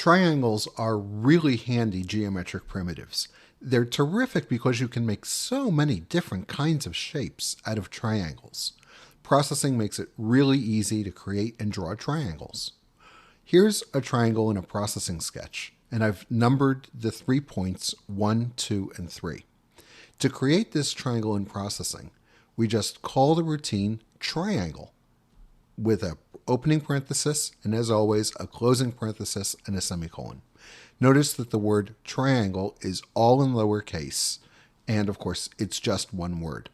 Triangles are really handy geometric primitives. They're terrific because you can make so many different kinds of shapes out of triangles. Processing makes it really easy to create and draw triangles. Here's a triangle in a processing sketch, and I've numbered the 3 points 1, 2, and 3. To create this triangle in processing, we just call the routine triangle with a opening parenthesis, and as always, a closing parenthesis and a semicolon. Notice that the word triangle is all in lowercase, and of course, it's just one word.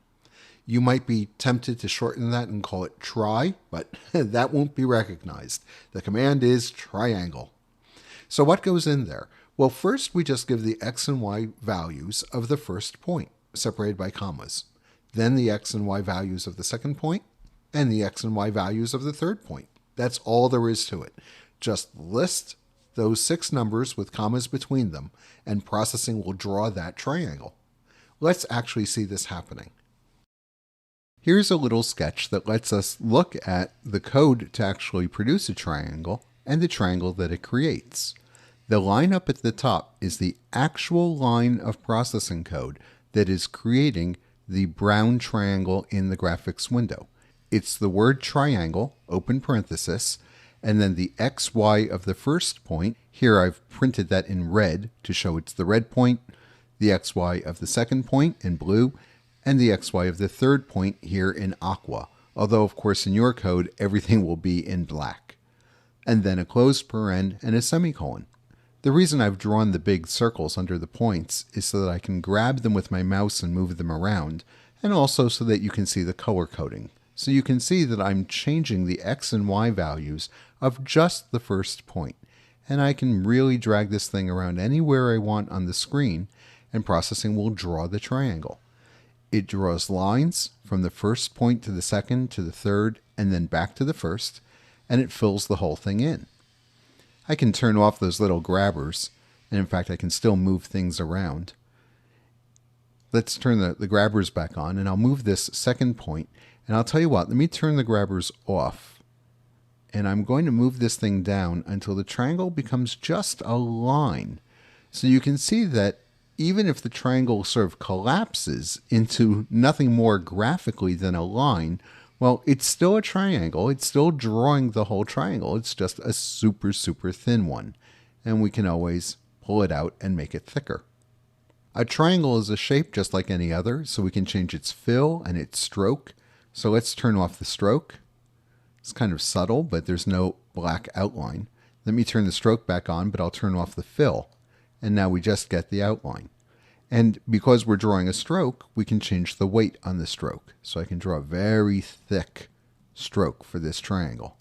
You might be tempted to shorten that and call it try, but that won't be recognized. The command is triangle. So what goes in there? Well, first we just give the x and y values of the first point, separated by commas. Then the x and y values of the second point, and the x and y values of the third point. That's all there is to it. Just list those 6 numbers with commas between them, and processing will draw that triangle. Let's actually see this happening. Here's a little sketch that lets us look at the code to actually produce a triangle and the triangle that it creates. The line up at the top is the actual line of processing code that is creating the brown triangle in the graphics window. It's the word triangle, open parenthesis, and then the XY of the first point. Here I've printed that in red to show it's the red point, the XY of the second point in blue, and the XY of the third point here in aqua. Although, of course, in your code, everything will be in black. And then a closed paren and a semicolon. The reason I've drawn the big circles under the points is so that I can grab them with my mouse and move them around, and also so that you can see the color coding. So you can see that I'm changing the x and y values of just the first point. And I can really drag this thing around anywhere I want on the screen, and processing will draw the triangle. It draws lines from the first point to the second to the third, and then back to the first, and it fills the whole thing in. I can turn off those little grabbers, and in fact I can still move things around. Let's turn the grabbers back on, and I'll move this second point. And I'll tell you what, let me turn the grabbers off. And I'm going to move this thing down until the triangle becomes just a line. So you can see that even if the triangle sort of collapses into nothing more graphically than a line, well, it's still a triangle. It's still drawing the whole triangle. It's just a super, super thin one. And we can always pull it out and make it thicker. A triangle is a shape just like any other, so we can change its fill and its stroke. So let's turn off the stroke. It's kind of subtle, but there's no black outline. Let me turn the stroke back on, but I'll turn off the fill. And now we just get the outline. And because we're drawing a stroke, we can change the weight on the stroke. So I can draw a very thick stroke for this triangle.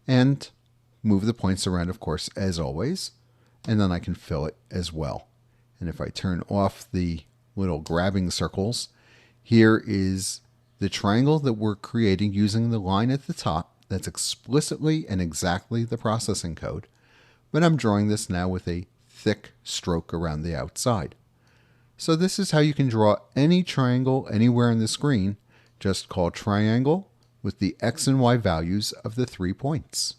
And move the points around, of course, as always. And then I can fill it as well. And if I turn off the little grabbing circles, here is the triangle that we're creating using the line at the top. That's explicitly and exactly the processing code. But I'm drawing this now with a thick stroke around the outside. So this is how you can draw any triangle anywhere on the screen. Just call triangle with the x and y values of the 3 points.